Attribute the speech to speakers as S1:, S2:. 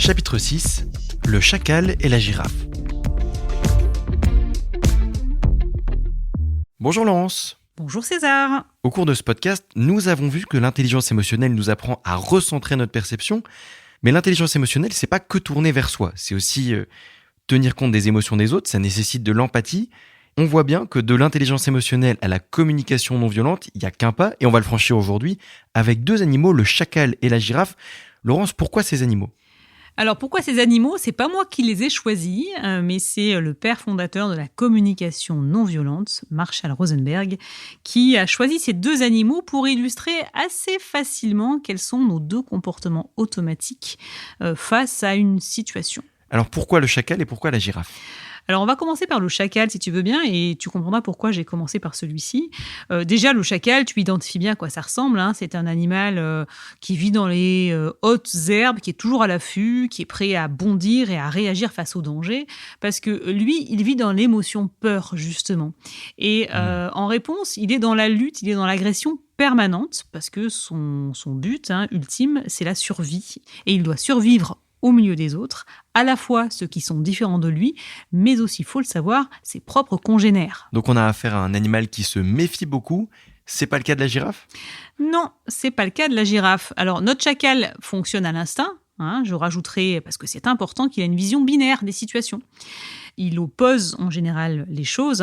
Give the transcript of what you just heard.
S1: Chapitre 6. Le chacal et la girafe. Bonjour Laurence.
S2: Bonjour César.
S1: Au cours de ce podcast, nous avons vu que l'intelligence émotionnelle nous apprend à recentrer notre perception, mais l'intelligence émotionnelle, c'est pas que tourner vers soi, c'est aussi tenir compte des émotions des autres, ça nécessite de l'empathie. On voit bien que de l'intelligence émotionnelle à la communication non violente, il n'y a qu'un pas, et on va le franchir aujourd'hui avec deux animaux, le chacal et la girafe. Laurence, pourquoi ces animaux ?
S2: Alors pourquoi ces animaux ? C'est pas moi qui les ai choisis, mais c'est le père fondateur de la communication non violente, Marshall Rosenberg, qui a choisi ces deux animaux pour illustrer assez facilement quels sont nos deux comportements automatiques face à une situation.
S1: Alors pourquoi le chacal et pourquoi la girafe ?
S2: Alors, on va commencer par le chacal, si tu veux bien, et tu comprendras pourquoi j'ai commencé par celui-ci. Déjà, le chacal, tu identifies bien à quoi ça ressemble. Hein. C'est un animal qui vit dans les hautes herbes, qui est toujours à l'affût, qui est prêt à bondir et à réagir face au danger, parce que lui, il vit dans l'émotion peur, justement. Et en réponse, il est dans la lutte, il est dans l'agression permanente, parce que son but ultime, c'est la survie. Et il doit survivre au milieu des autres, à la fois ceux qui sont différents de lui, mais aussi, il faut le savoir, ses propres congénères.
S1: Donc on a affaire à un animal qui se méfie beaucoup. C'est pas le cas de la girafe ?
S2: Non, c'est pas le cas de la girafe. Alors, notre chacal fonctionne à l'instinct. Je rajouterai, parce que c'est important, qu'il a une vision binaire des situations. Il oppose en général les choses.